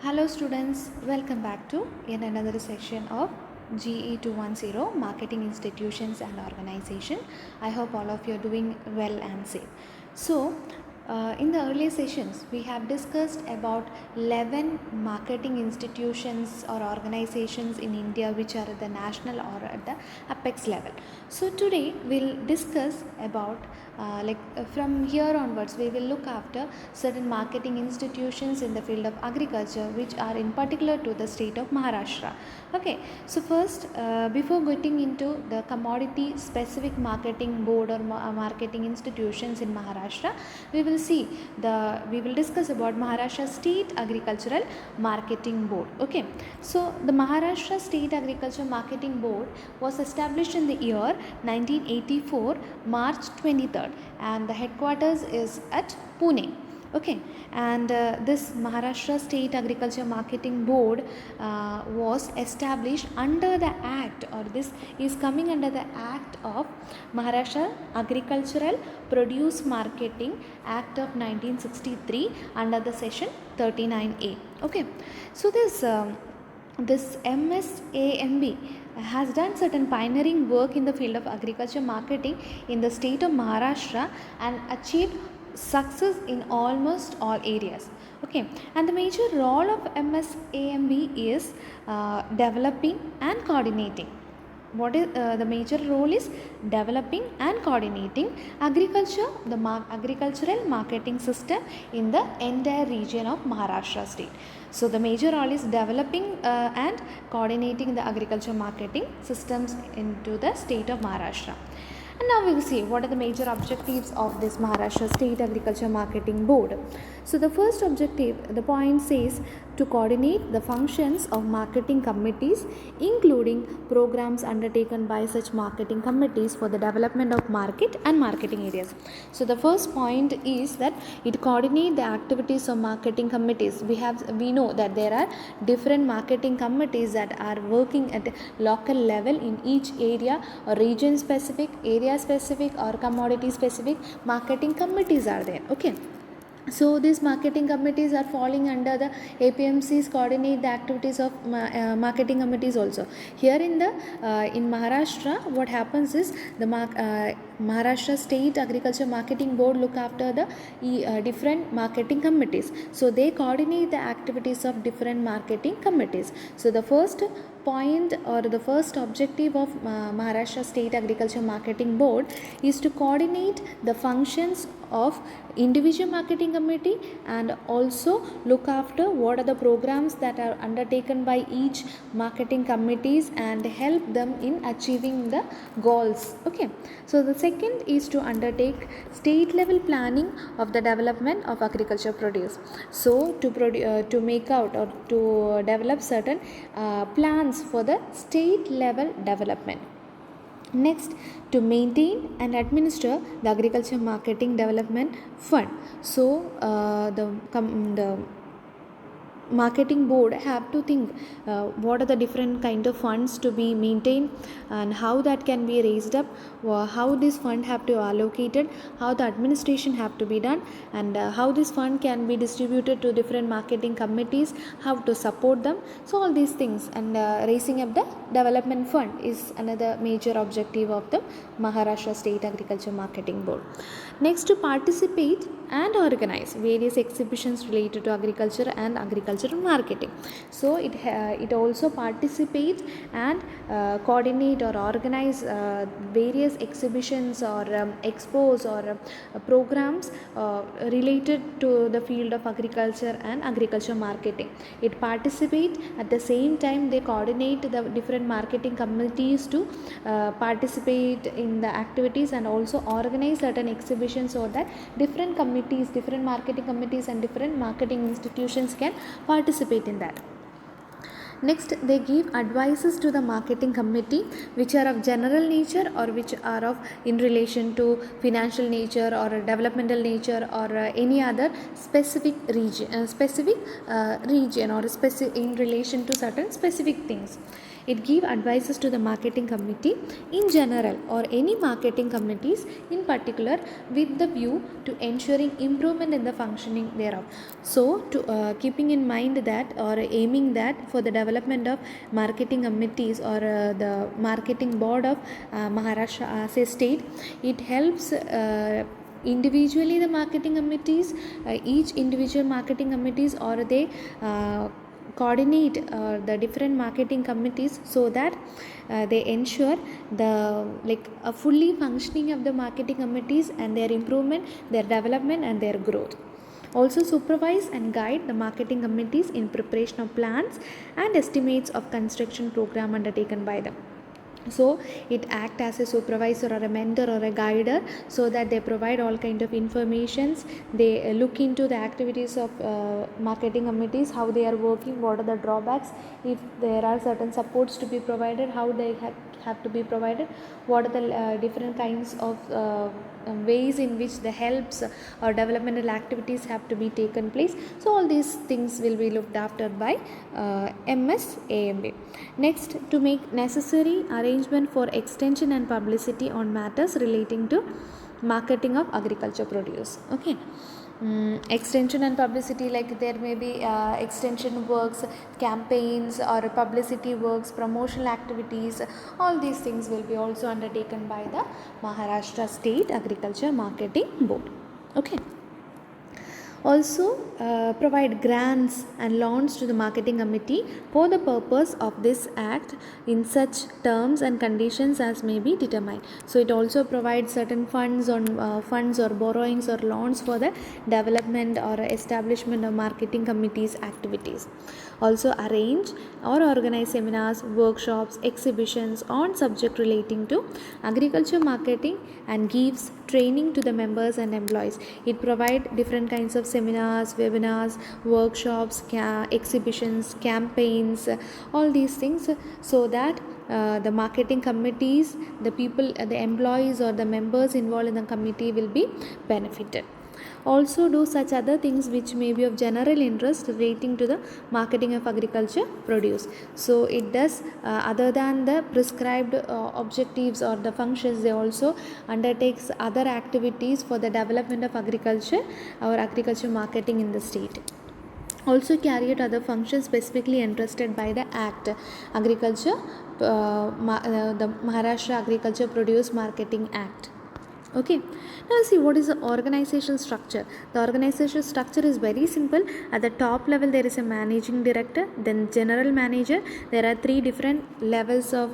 Hello students, welcome back to yet another session of GE 210 Marketing Institutions and Organization. I hope all of you are doing well and safe. So, in the earlier sessions, we have discussed about 11 marketing institutions or organizations in India which are at the national or at the apex level. So, today we'll discuss about from here onwards we will look after certain marketing institutions in the field of agriculture which are in particular to the state of Maharashtra. Okay, so first before getting into the commodity specific marketing board or marketing institutions in Maharashtra, we will discuss about Maharashtra State Agricultural Marketing Board. Okay, so the Maharashtra State Agriculture Marketing Board was established in the year 1984 March 23rd, and the headquarters is at Pune. Okay, and this Maharashtra State Agriculture Marketing Board was established under the act, or this is coming under the act of Maharashtra Agricultural Produce Marketing Act of 1963 under the section 39A. Okay, so this MSAMB has done certain pioneering work in the field of agriculture marketing in the state of Maharashtra and achieved success in almost all areas. Okay, and the major role of MSAMB is developing and coordinating. What is the major role is developing and coordinating agricultural marketing system in the entire region of Maharashtra state. So the major role is developing and coordinating the agriculture marketing systems into the state of Maharashtra. And now we will see what are the major objectives of this Maharashtra State Agriculture Marketing Board. So the first objective, the point says to coordinate the functions of marketing committees, including programs undertaken by such marketing committees for the development of market and marketing areas. So the first point is that it coordinates the activities of marketing committees. We know that there are different marketing committees that are working at local level in each area or region specific, area specific or commodity specific marketing committees are there. Okay, so these marketing committees are falling under the APMCs coordinate the activities of marketing committees also. Here in Maharashtra, what happens is the Maharashtra State Agriculture Marketing Board look after the different marketing committees. So they coordinate the activities of different marketing committees. So the first point or the first objective of Maharashtra State Agriculture Marketing Board is to coordinate the functions of individual marketing committee and also look after what are the programs that are undertaken by each marketing committees and help them in achieving the goals. Okay, so the second is to undertake state level planning of the development of agriculture produce. So to make out or to develop certain plans for the state level development. Next, to maintain and administer the agriculture marketing development fund. So the marketing board have to think what are the different kind of funds to be maintained and how that can be raised up, how this fund have to allocated, how the administration have to be done, and how this fund can be distributed to different marketing committees, how to support them. So all these things, and raising up the development fund is another major objective of the Maharashtra State Agriculture Marketing Board. Next, to participate and organize various exhibitions related to agriculture and agricultural marketing. So it also participates and coordinate or organize various exhibitions or expos or programs related to the field of agriculture and agriculture marketing. It participates at the same time they coordinate the different marketing committees to participate in the activities and also organize certain exhibitions so that different marketing committees and different marketing institutions can participate in that. Next, they give advices to the marketing committee which are of general nature or which are of in relation to financial nature or developmental nature or any other specific region or in relation to certain specific things. It gives advices to the marketing committee in general or any marketing committees in particular with the view to ensuring improvement in the functioning thereof. So, to keeping in mind that or aiming that for the development of marketing committees or the marketing board of Maharashtra as a state, it helps individually the marketing committees, each individual marketing committees, or they coordinate the different marketing committees so that they ensure the like a fully functioning of the marketing committees and their improvement, their development and their growth. Also supervise and guide the marketing committees in preparation of plans and estimates of construction program undertaken by them. So it act as a supervisor or a mentor or a guider, so that they provide all kind of informations. They look into the activities of marketing committees, how they are working, what are the drawbacks, if there are certain supports to be provided, how they have to be provided, what are the different kinds of ways in which the helps or developmental activities have to be taken place. So all these things will be looked after by MSAMB. Next, to make necessary arrangement for extension and publicity on matters relating to marketing of agriculture produce. Okay. Extension and publicity, like there may be extension works, campaigns or publicity works, promotional activities, all these things will be also undertaken by the Maharashtra State Agriculture Marketing Board. Okay. Also provide grants and loans to the marketing committee for the purpose of this act in such terms and conditions as may be determined. So it also provides certain funds on funds or borrowings or loans for the development or establishment of marketing committees activities. Also arrange or organize seminars, workshops, exhibitions on subject relating to agriculture marketing and gives training to the members and employees. It provides different kinds of seminars, webinars, workshops, exhibitions, campaigns, all these things, so that the marketing committees, the people, the employees or the members involved in the committee will be benefited. Also do such other things which may be of general interest relating to the marketing of agriculture produce. So it does other than the prescribed objectives or the functions, they also undertakes other activities for the development of agriculture or agriculture marketing in the state. Also carry out other functions specifically entrusted by the Act, Agriculture, the Maharashtra Agriculture Produce Marketing Act. Okay, now see what is the organizational structure. The organizational structure is very simple. At the top level there is a managing director, then general manager. There are three different levels of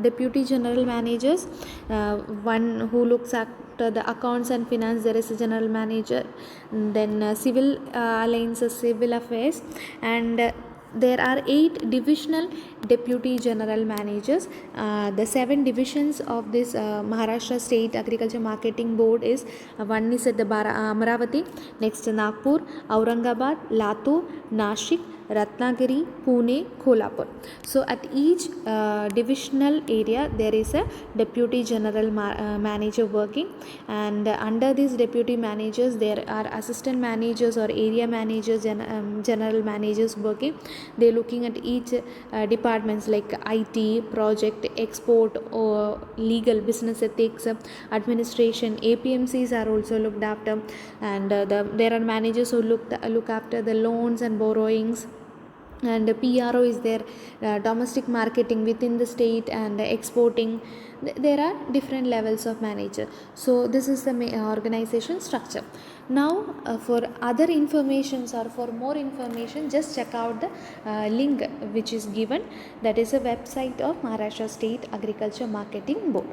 deputy general managers. One who looks after the accounts and finance, there is a general manager. Then civil alliances, civil affairs, and there are 8 divisional deputy general managers. The 7 divisions of this Maharashtra State Agriculture Marketing Board is one is at the Amaravati, next Nagpur, Aurangabad, Latur, Nashik, Ratnagiri, Pune, Kolhapur. So at each divisional area there is a deputy general manager working, and under these deputy managers there are assistant managers or area managers and general managers working. They are looking at each departments like IT, project, export, or legal, business ethics, administration. APMCs are also looked after, and there are managers who look after the loans and borrowings, and PRO is there, domestic marketing within the state, and exporting. There are different levels of manager. So this is the organization structure. Now for other informations or for more information, just check out the link which is given, that is a website of Maharashtra State Agriculture Marketing Board.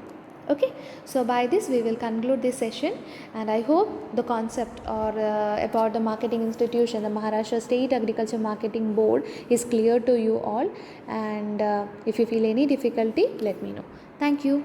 Okay, so by this we will conclude this session, and I hope the concept or about the marketing institution, the Maharashtra State Agriculture Marketing Board, is clear to you all, and if you feel any difficulty, let me know. Thank you.